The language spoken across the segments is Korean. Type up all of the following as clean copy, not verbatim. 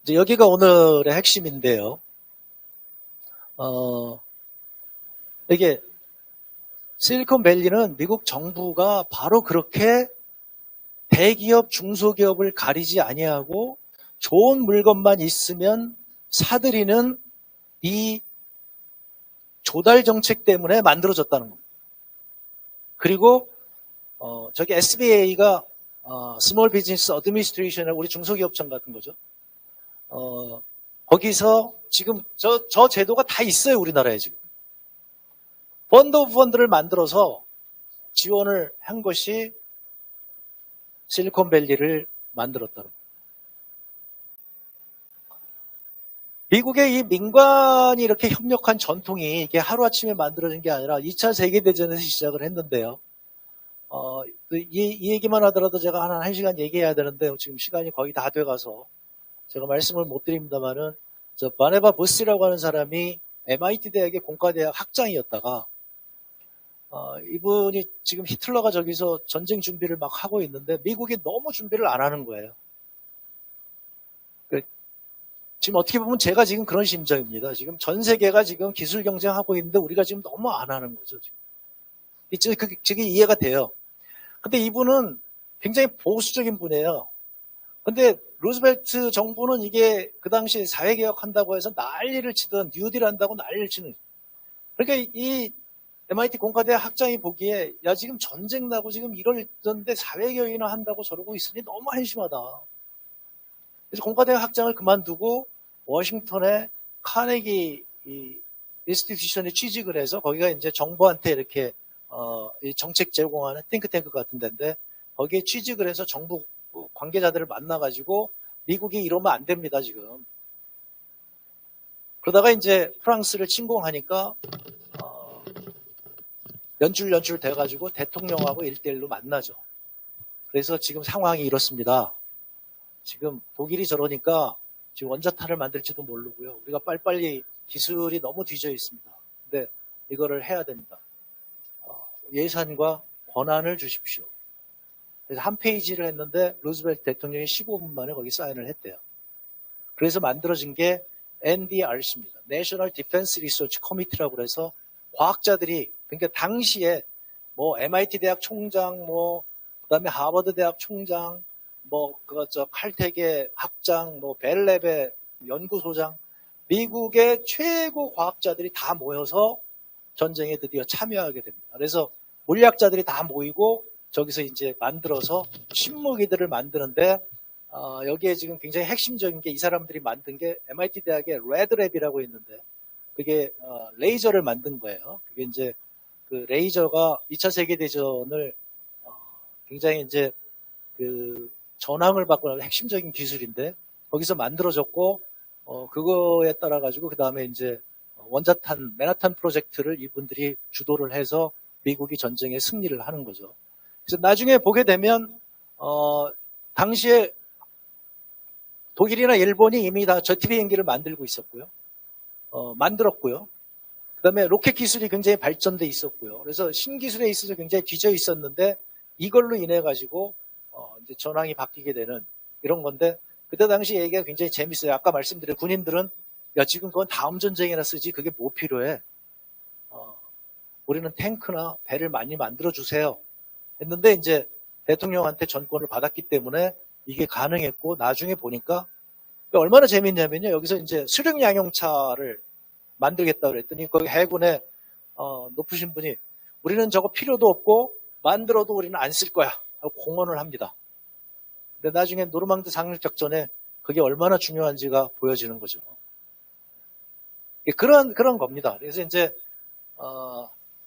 이제 여기가 오늘의 핵심인데요. 이게 실리콘밸리는 미국 정부가 바로 그렇게 대기업, 중소기업을 가리지 아니하고 좋은 물건만 있으면 사들이는 이 조달 정책 때문에 만들어졌다는 겁니다. 그리고 저기 SBA가 스몰 비즈니스 어드미니스트레이션의 우리 중소기업청 같은 거죠. 거기서 지금 저 제도가 다 있어요, 우리나라에 지금. 펀드 오브 펀드를 만들어서 지원을 한 것이 실리콘밸리를 만들었다는 거예요. 미국의 이 민관이 이렇게 협력한 전통이 이게 하루아침에 만들어진 게 아니라 2차 세계대전에서 시작을 했는데요. 이 얘기만 하더라도 제가 한 1시간 얘기해야 되는데 지금 시간이 거의 다 돼가서 제가 말씀을 못 드립니다만은 저 바네바 보스라고 하는 사람이 MIT 대학의 공과대학 학장이었다가 이분이 지금 히틀러가 저기서 전쟁 준비를 막 하고 있는데 미국이 너무 준비를 안 하는 거예요. 지금 어떻게 보면 제가 지금 그런 심정입니다. 지금 전 세계가 지금 기술 경쟁하고 있는데 우리가 지금 너무 안 하는 거죠. 지금. 그게 이해가 돼요. 근데 이분은 굉장히 보수적인 분이에요. 근데 루즈벨트 정부는 이게 그 당시에 사회개혁 한다고 해서 난리를 치던 뉴딜 한다고 난리를 치는. 그러니까 이 MIT 공과대학 학장이 보기에 야 지금 전쟁 나고 지금 이러는데 사회개혁이나 한다고 저러고 있으니 너무 한심하다. 그래서 공과대학 학장을 그만두고 워싱턴의 카네기 인스티튜션에 취직을 해서 거기가 이제 정부한테 이렇게 정책 제공하는 띵크탱크 같은 데인데 거기에 취직을 해서 정부 관계자들을 만나가지고 미국이 이러면 안 됩니다 지금. 그러다가 이제 프랑스를 침공하니까 연출 돼가지고 대통령하고 1대1로 만나죠. 그래서 지금 상황이 이렇습니다. 지금 독일이 저러니까 지금 원자탄을 만들지도 모르고요. 우리가 빨리빨리 기술이 너무 뒤져 있습니다. 근데 이거를 해야 됩니다. 예산과 권한을 주십시오. 그래서 한 페이지를 했는데 루즈벨트 대통령이 15분 만에 거기 사인을 했대요. 그래서 만들어진 게 NDRC입니다. National Defense Research Committee라고 해서 과학자들이 그러니까 당시에 뭐 MIT 대학 총장 그다음에 하버드 대학 총장 칼텍의 학장, 벨랩의 연구소장, 미국의 최고 과학자들이 다 모여서 전쟁에 드디어 참여하게 됩니다. 그래서 물리학자들이 다 모이고 저기서 이제 만들어서 신무기들을 만드는데 여기에 지금 굉장히 핵심적인 게 이 사람들이 만든 게 MIT 대학의 레드랩이라고 있는데 그게 레이저를 만든 거예요. 그게 이제 그 레이저가 2차 세계대전을 굉장히 이제 그 전함을 바꾸는 핵심적인 기술인데 거기서 만들어졌고 그거에 따라 가지고 그 다음에 이제 원자탄 맨하탄 프로젝트를 이분들이 주도를 해서 미국이 전쟁에 승리를 하는 거죠. 그래서 나중에 보게 되면 당시에 독일이나 일본이 이미 다 저티 비행기를 만들고 있었고요. 만들었고요. 그 다음에 로켓 기술이 굉장히 발전돼 있었고요. 그래서 신기술에 있어서 굉장히 뒤져 있었는데 이걸로 인해 가지고 이제 전황이 바뀌게 되는 이런 건데 그때 당시 얘기가 굉장히 재밌어요. 아까 말씀드린 군인들은 야 지금 그건 다음 전쟁에나 쓰지 그게 뭐 필요해? 우리는 탱크나 배를 많이 만들어 주세요. 했는데 이제 대통령한테 전권을 받았기 때문에 이게 가능했고 나중에 보니까 얼마나 재밌냐면요. 여기서 이제 수륙 양용차를 만들겠다 그랬더니 거기 해군에 높으신 분이 우리는 저거 필요도 없고 만들어도 우리는 안 쓸 거야 하고 공언을 합니다. 근데 나중에 노르망드 상륙작전에 그게 얼마나 중요한지가 보여지는 거죠. 그런 겁니다. 그래서 이제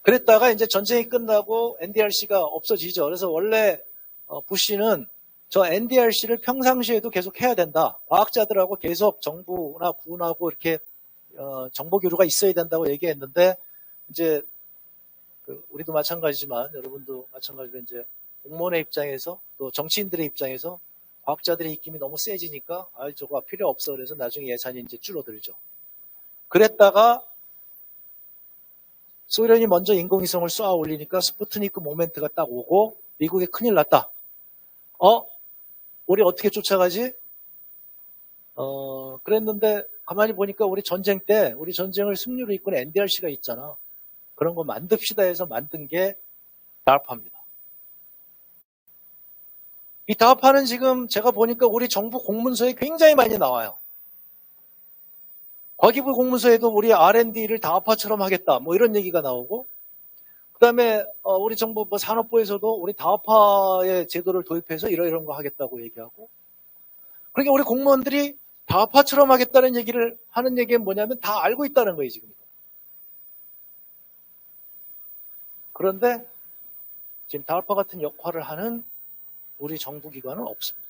그랬다가 이제 전쟁이 끝나고 NDRC가 없어지죠. 그래서 원래 부시는 저 NDRC를 평상시에도 계속 해야 된다. 과학자들하고 계속 정부나 군하고 이렇게 정보 교류가 있어야 된다고 얘기했는데 이제 우리도 마찬가지지만 여러분도 마찬가지로 이제 공무원의 입장에서 또 정치인들의 입장에서 과학자들의 입김이 너무 세지니까 저거 필요 없어. 그래서 나중에 예산이 이제 줄어들죠. 그랬다가 소련이 먼저 인공위성을 쏘아 올리니까 스푸트니크 모멘트가 딱 오고 미국에 큰일 났다. 우리 어떻게 쫓아가지? 그랬는데 가만히 보니까 우리 전쟁 때 우리 전쟁을 승리로 이끈 NDRC가 있잖아. 그런 거 만듭시다 해서 만든 게 DARPA입니다. 이 DARPA는 지금 제가 보니까 우리 정부 공문서에 굉장히 많이 나와요. 과기부 공문서에도 우리 R&D를 DARPA처럼 하겠다 뭐 이런 얘기가 나오고, 그 다음에 우리 정부 산업부에서도 우리 DARPA의 제도를 도입해서 이런 거 하겠다고 얘기하고, 그러니까 우리 공무원들이 DARPA처럼 하겠다는 얘기를 하는 얘기는 뭐냐면 다 알고 있다는 거예요 지금. 그런데 지금 DARPA 같은 역할을 하는 우리 정부기관은 없습니다.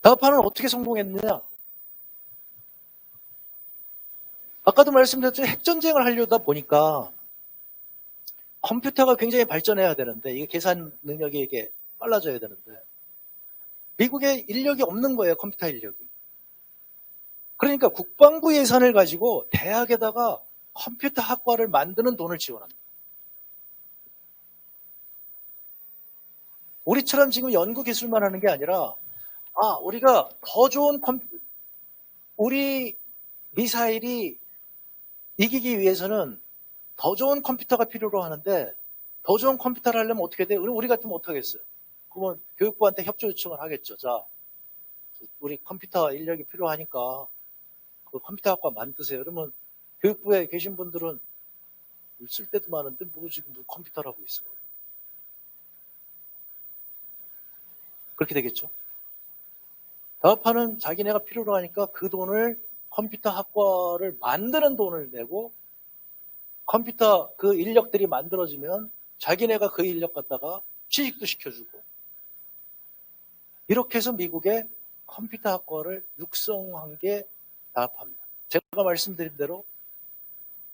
DARPA는 어떻게 성공했느냐? 아까도 말씀드렸지만 핵전쟁을 하려다 보니까 컴퓨터가 굉장히 발전해야 되는데, 이게 계산 능력이 이게 빨라져야 되는데 미국에 인력이 없는 거예요. 컴퓨터 인력이. 그러니까 국방부 예산을 가지고 대학에다가 컴퓨터 학과를 만드는 돈을 지원합니다. 우리처럼 지금 연구기술만 하는 게 아니라 우리가 더 좋은 우리 미사일이 이기기 위해서는 더 좋은 컴퓨터가 필요로 하는데, 더 좋은 컴퓨터를 하려면 어떻게 돼요? 우리 같으면 어떡하겠어요? 그러면 교육부한테 협조 요청을 하겠죠. 자, 우리 컴퓨터 인력이 필요하니까 그 컴퓨터 학과 만드세요. 그러면 교육부에 계신 분들은 쓸 때도 많은데 뭐 지금 컴퓨터라고 있어. 그렇게 되겠죠. DARPA는 자기네가 필요로 하니까 그 돈을 컴퓨터 학과를 만드는 돈을 내고, 컴퓨터 그 인력들이 만들어지면 자기네가 그 인력 갖다가 취직도 시켜주고, 이렇게 해서 미국의 컴퓨터 학과를 육성한 게 DARPA입니다. 제가 말씀드린 대로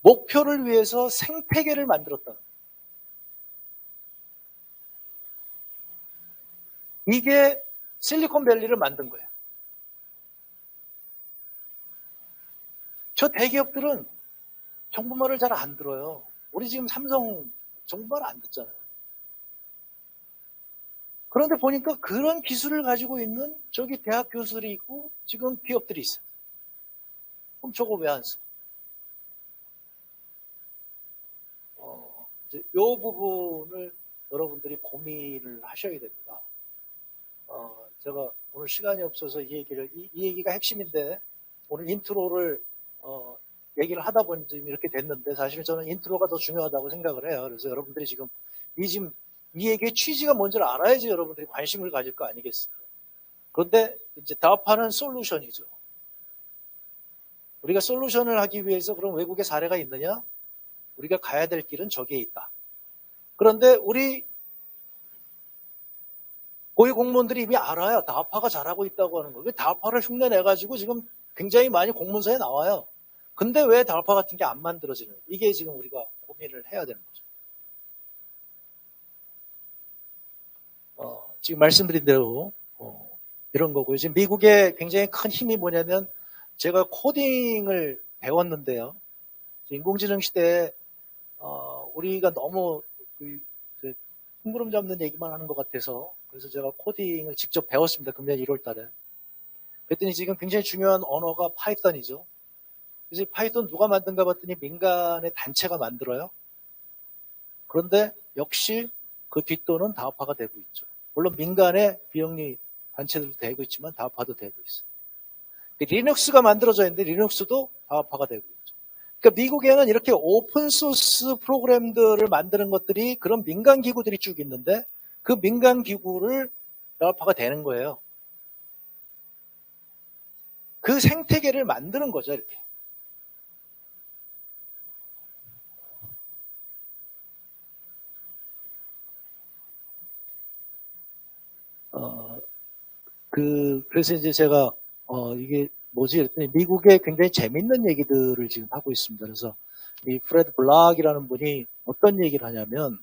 목표를 위해서 생태계를 만들었다는 거예요. 이게 실리콘밸리를 만든 거예요. 저 대기업들은 정부 말을 잘 안 들어요. 우리 지금 삼성 정부 말 안 듣잖아요. 그런데 보니까 그런 기술을 가지고 있는 저기 대학 교수들이 있고 지금 기업들이 있어요. 그럼 저거 왜 안 써? 이 부분을 여러분들이 고민을 하셔야 됩니다. 제가 오늘 시간이 없어서 이 얘기가 핵심인데, 오늘 인트로를 얘기를 하다 보니 지금 이렇게 됐는데, 사실 저는 인트로가 더 중요하다고 생각을 해요. 그래서 여러분들이 지금 이 얘기의 취지가 뭔지를 알아야지 여러분들이 관심을 가질 거 아니겠어요. 그런데 이제 DARPA는 솔루션이죠. 우리가 솔루션을 하기 위해서 그럼 외국의 사례가 있느냐? 우리가 가야 될 길은 저기에 있다. 그런데 우리 고위 공무원들이 이미 알아요. DARPA가 잘하고 있다고 하는 거예요. DARPA를 흉내내가지고 지금 굉장히 많이 공문서에 나와요. 근데 왜 DARPA 같은 게 안 만들어지는? 이게 지금 우리가 고민을 해야 되는 거죠. 지금 말씀드린 대로 이런 거고요. 지금 미국의 굉장히 큰 힘이 뭐냐면, 제가 코딩을 배웠는데요. 인공지능 시대에 우리가 너무 콩구름 잡는 얘기만 하는 것 같아서, 그래서 제가 코딩을 직접 배웠습니다. 금년 1월 달에. 그랬더니 지금 굉장히 중요한 언어가 파이썬이죠. 그래서 파이썬 누가 만든가 봤더니 민간의 단체가 만들어요. 그런데 역시 그 뒷돈은 DARPA가 되고 있죠. 물론 민간의 비영리 단체들도 되고 있지만 DARPA도 되고 있어요. 리눅스가 만들어져 있는데 리눅스도 DARPA가 되고 있죠. 그러니까 미국에는 이렇게 오픈소스 프로그램들을 만드는 것들이, 그런 민간 기구들이 쭉 있는데 그 민간 기구를 DARPA가 되는 거예요. 그 생태계를 만드는 거죠, 이렇게. 그래서 이제 제가, 이게 뭐지? 그랬더니 미국에 굉장히 재밌는 얘기들을 지금 하고 있습니다. 그래서 이 프레드 블락이라는 분이 어떤 얘기를 하냐면,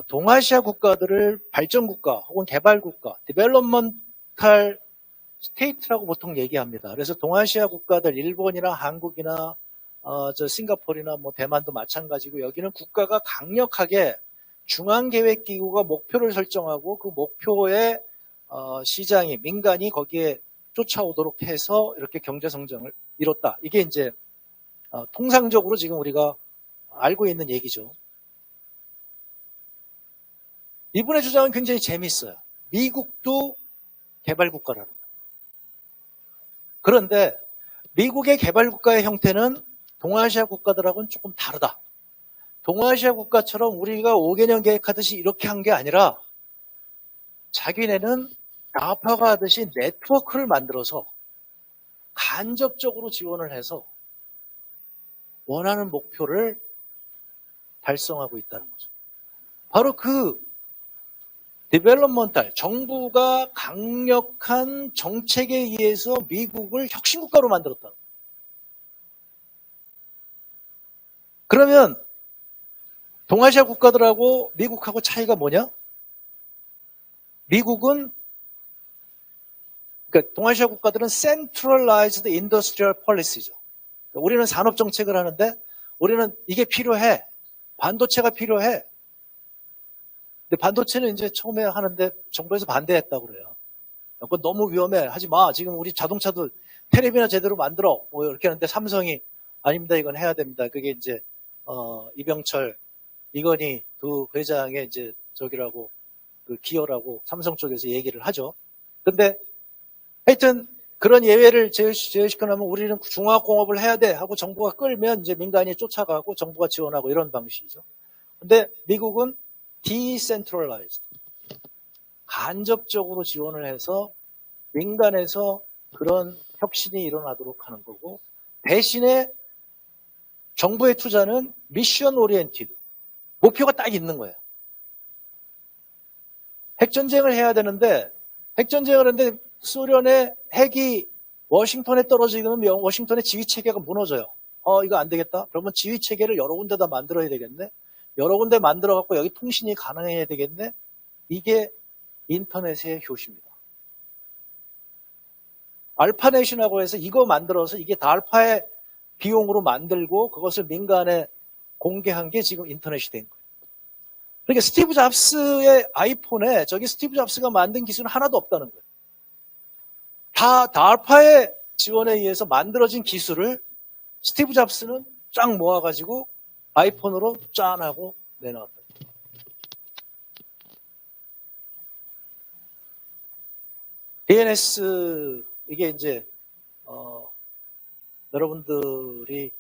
동아시아 국가들을 발전국가 혹은 개발국가, 디벨롭먼탈 스테이트라고 보통 얘기합니다. 그래서 동아시아 국가들, 일본이나 한국이나 싱가포르나 뭐 대만도 마찬가지고, 여기는 국가가 강력하게 중앙계획기구가 목표를 설정하고 그 목표에 시장이, 민간이 거기에 쫓아오도록 해서 이렇게 경제 성장을 이뤘다. 이게 이제 통상적으로 지금 우리가 알고 있는 얘기죠. 이분의 주장은 굉장히 재미있어요. 미국도 개발국가라는 거예요. 그런데 미국의 개발국가의 형태는 동아시아 국가들하고는 조금 다르다. 동아시아 국가처럼 우리가 5개년 계획하듯이 이렇게 한 게 아니라 자기네는 나파가 하듯이 네트워크를 만들어서 간접적으로 지원을 해서 원하는 목표를 달성하고 있다는 거죠. 바로 그 디벨롭먼탈, 정부가 강력한 정책에 의해서 미국을 혁신국가로 만들었다. 그러면 동아시아 국가들하고 미국하고 차이가 뭐냐? 미국은, 그러니까 동아시아 국가들은 Centralized Industrial Policy죠. 우리는 산업 정책을 하는데 우리는 이게 필요해. 반도체가 필요해. 근데 반도체는 이제 처음에 하는데 정부에서 반대했다고 그래요. 그건 너무 위험해. 하지 마. 지금 우리 자동차도 테레비나 제대로 만들어. 뭐 이렇게 하는데 삼성이 아닙니다. 이건 해야 됩니다. 그게 이제 이병철, 이건희 두 회장의 이제 저기라고 그 기여라고 삼성 쪽에서 얘기를 하죠. 근데 하여튼 그런 예외를 제외시켜놓으면 우리는 중화공업을 해야 돼 하고 정부가 끌면 이제 민간이 쫓아가고 정부가 지원하고 이런 방식이죠. 근데 미국은 decentralized, 간접적으로 지원을 해서 민간에서 그런 혁신이 일어나도록 하는 거고, 대신에 정부의 투자는 미션 오리엔티드, 목표가 딱 있는 거예요. 핵전쟁을 해야 되는데, 핵전쟁을 하는데 소련의 핵이 워싱턴에 떨어지면 워싱턴의 지휘체계가 무너져요. 이거 안 되겠다. 그러면 지휘체계를 여러 군데다 만들어야 되겠네. 여러 군데 만들어 갖고 여기 통신이 가능해야 되겠네. 이게 인터넷의 효시입니다. 알파넷이라고 해서 이거 만들어서 이게 다 알파의 비용으로 만들고 그것을 민간에 공개한 게 지금 인터넷이 된 거예요. 그러니까 스티브 잡스의 아이폰에 저기 스티브 잡스가 만든 기술은 하나도 없다는 거예요. 다 알파의 지원에 의해서 만들어진 기술을 스티브 잡스는 쫙 모아가지고 아이폰으로 짠하고 내놓았다. DNS, 이게 이제 여러분들이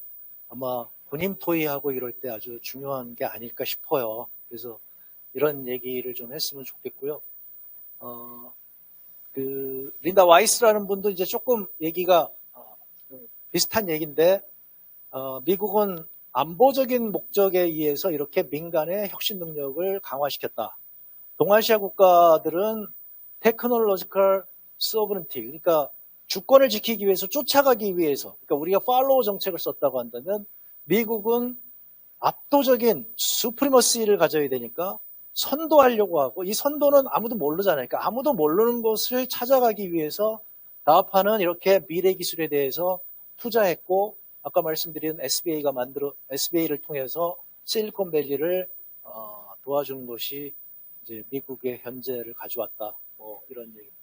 아마 본인 토의하고 이럴 때 아주 중요한 게 아닐까 싶어요. 그래서 이런 얘기를 좀 했으면 좋겠고요. 그 린다 와이스라는 분도 이제 조금 얘기가 비슷한 얘기인데, 미국은 안보적인 목적에 의해서 이렇게 민간의 혁신 능력을 강화시켰다. 동아시아 국가들은 테크놀로지컬 소브런티, 그러니까 주권을 지키기 위해서, 쫓아가기 위해서, 그러니까 우리가 팔로우 정책을 썼다고 한다면 미국은 압도적인 수프리머시를 가져야 되니까 선도하려고 하고, 이 선도는 아무도 모르잖아요. 그러니까 아무도 모르는 것을 찾아가기 위해서 나파는 이렇게 미래 기술에 대해서 투자했고, 아까 말씀드린 SBA를 통해서 실리콘밸리를 도와주는 것이 이제 미국의 현재를 가져왔다. 뭐 이런 얘기입니다.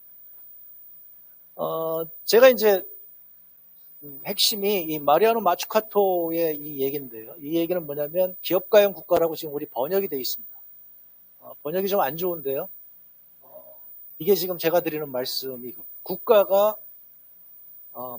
제가 이제 핵심이 이 마리아노 마츠카토의 이 얘기인데요. 이 얘기는 뭐냐면 기업가형 국가라고 지금 우리 번역이 되어 있습니다. 번역이 좀 안 좋은데요. 이게 지금 제가 드리는 말씀이 국가가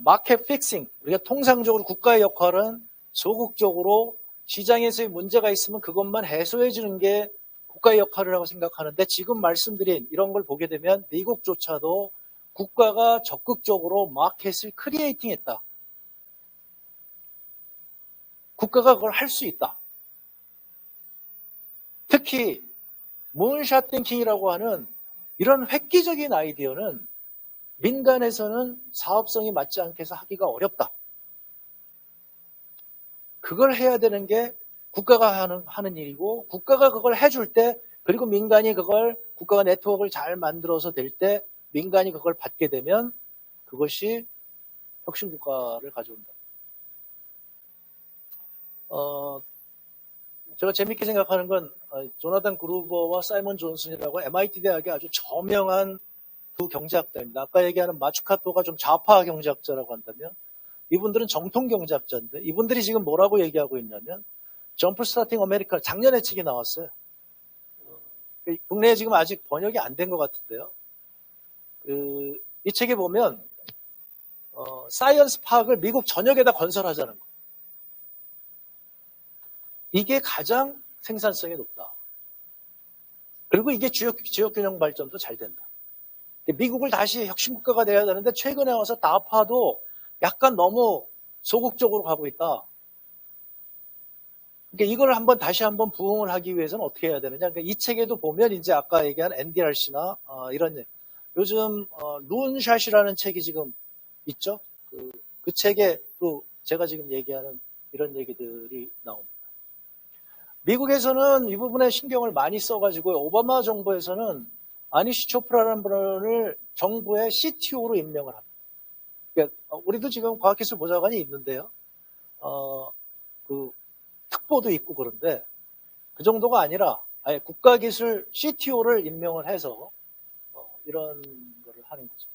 마켓 픽싱, 우리가 통상적으로 국가의 역할은 소극적으로 시장에서의 문제가 있으면 그것만 해소해 주는 게 국가의 역할이라고 생각하는데, 지금 말씀드린 이런 걸 보게 되면 미국조차도 국가가 적극적으로 마켓을 크리에이팅 했다. 국가가 그걸 할 수 있다. 특히 문샷 띵킹이라고 하는 이런 획기적인 아이디어는 민간에서는 사업성이 맞지 않게 해서 하기가 어렵다. 그걸 해야 되는 게 국가가 하는 일이고, 국가가 그걸 해줄 때, 그리고 민간이 그걸, 국가가 네트워크를 잘 만들어서 될 때 민간이 그걸 받게 되면 그것이 혁신국가를 가져온다. 제가 재밌게 생각하는 건 조나단 그루버와 사이먼 존슨이라고 MIT 대학의 아주 저명한 두 경제학자입니다. 아까 얘기하는 마츠카토가 좀 좌파 경제학자라고 한다면 이분들은 정통 경제학자인데 이분들이 지금 뭐라고 얘기하고 있냐면 점프 스타팅 아메리카 작년에 책이 나왔어요. 국내에 지금 아직 번역이 안 된 것 같은데요. 이 책에 보면 사이언스 파크를 미국 전역에다 건설하자는 거. 이게 가장 생산성이 높다. 그리고 이게 지역균형 발전도 잘 된다. 미국을 다시 혁신국가가 돼야 되는데 최근에 와서 다파도 약간 너무 소극적으로 가고 있다. 그러니까 이걸 다시 한번 부흥을 하기 위해서는 어떻게 해야 되느냐. 그러니까 이 책에도 보면 이제 아까 얘기한 NDRC나 이런 요즘 룬샷이라는 책이 지금 있죠. 그 책에 또 제가 지금 얘기하는 이런 얘기들이 나옵니다. 미국에서는 이 부분에 신경을 많이 써가지고 오바마 정부에서는 아니시 초프라라는 분을 정부의 CTO로 임명을 합니다. 그러니까 우리도 지금 과학기술 보좌관이 있는데요. 특보도 있고 그런데 그 정도가 아니라 아예 국가기술 CTO를 임명을 해서 이런 거를 하는 거죠.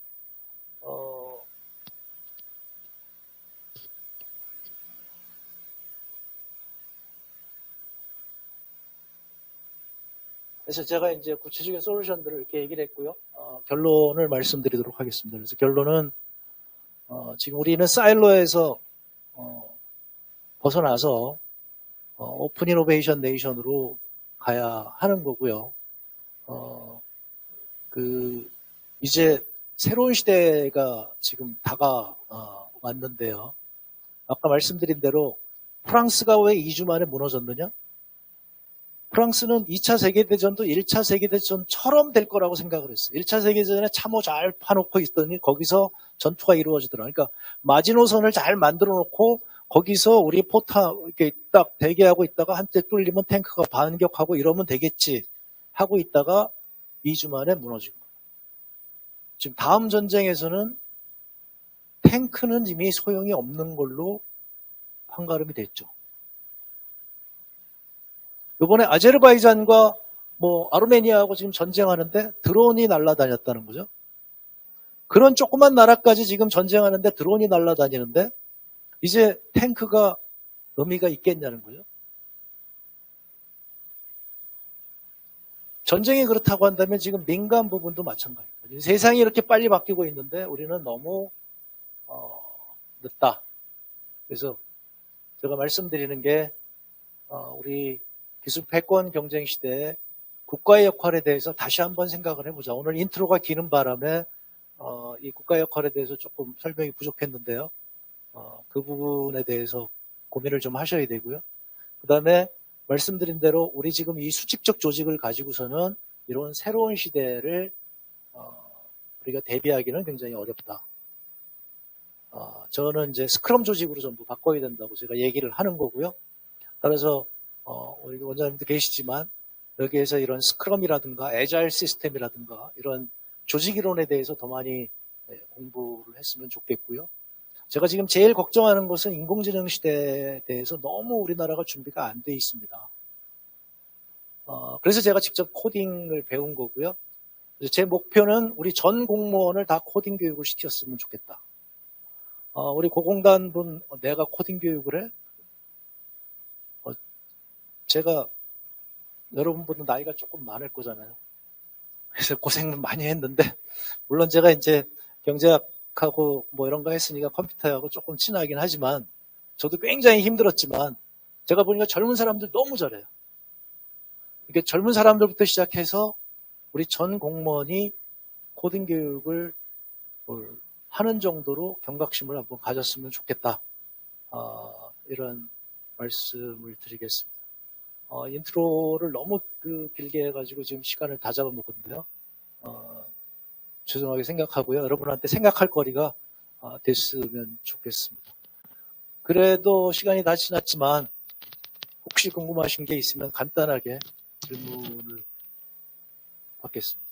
그래서 제가 이제 구체적인 솔루션들을 이렇게 얘기를 했고요. 결론을 말씀드리도록 하겠습니다. 그래서 결론은 지금 우리는 사일로에서 벗어나서 오픈 이노베이션 네이션으로 가야 하는 거고요. 이제 새로운 시대가 지금 다가왔는데요. 아까 말씀드린 대로 프랑스가 왜 2주 만에 무너졌느냐? 프랑스는 2차 세계대전도 1차 세계대전처럼 될 거라고 생각을 했어요. 1차 세계대전에 참호 잘 파놓고 있더니 거기서 전투가 이루어지더라. 그러니까 마지노선을 잘 만들어 놓고 거기서 우리 포탑 이렇게 딱 대기하고 있다가 한때 뚫리면 탱크가 반격하고 이러면 되겠지 하고 있다가 2주 만에 무너진 거예요. 지금 다음 전쟁에서는 탱크는 이미 소용이 없는 걸로 판가름이 됐죠. 이번에 아제르바이잔과 아르메니아하고 지금 전쟁하는데 드론이 날아다녔다는 거죠. 그런 조그만 나라까지 지금 전쟁하는데 드론이 날아다니는데 이제 탱크가 의미가 있겠냐는 거죠. 전쟁이 그렇다고 한다면 지금 민간 부분도 마찬가지입니다. 세상이 이렇게 빨리 바뀌고 있는데 우리는 너무 늦다. 그래서 제가 말씀드리는 게 우리 기술 패권 경쟁 시대에 국가의 역할에 대해서 다시 한번 생각을 해보자. 오늘 인트로가 기는 바람에 이 국가의 역할에 대해서 조금 설명이 부족했는데요. 그 부분에 대해서 고민을 좀 하셔야 되고요. 그 다음에 말씀드린 대로 우리 지금 이 수직적 조직을 가지고서는 이런 새로운 시대를 우리가 대비하기는 굉장히 어렵다. 저는 이제 스크럼 조직으로 전부 바꿔야 된다고 제가 얘기를 하는 거고요. 따라서 우리 원장님도 계시지만 여기에서 이런 스크럼이라든가 애자일 시스템이라든가 이런 조직 이론에 대해서 더 많이 공부를 했으면 좋겠고요. 제가 지금 제일 걱정하는 것은 인공지능 시대에 대해서 너무 우리나라가 준비가 안 돼 있습니다. 그래서 제가 직접 코딩을 배운 거고요. 제 목표는 우리 전 공무원을 다 코딩 교육을 시켰으면 좋겠다. 우리 고공단 분 내가 코딩 교육을 해? 제가 여러분보다 나이가 조금 많을 거잖아요. 그래서 고생은 많이 했는데 물론 제가 이제 경제학하고 이런 거 했으니까 컴퓨터하고 조금 친하긴 하지만 저도 굉장히 힘들었지만 제가 보니까 젊은 사람들 너무 잘해요. 이게 젊은 사람들부터 시작해서 우리 전 공무원이 코딩 교육을 하는 정도로 경각심을 한번 가졌으면 좋겠다. 이런 말씀을 드리겠습니다. 인트로를 너무 길게 해가지고 지금 시간을 다 잡아먹었는데요. 죄송하게 생각하고요. 여러분한테 생각할 거리가 됐으면 좋겠습니다. 그래도 시간이 다 지났지만 혹시 궁금하신 게 있으면 간단하게 질문을 받겠습니다.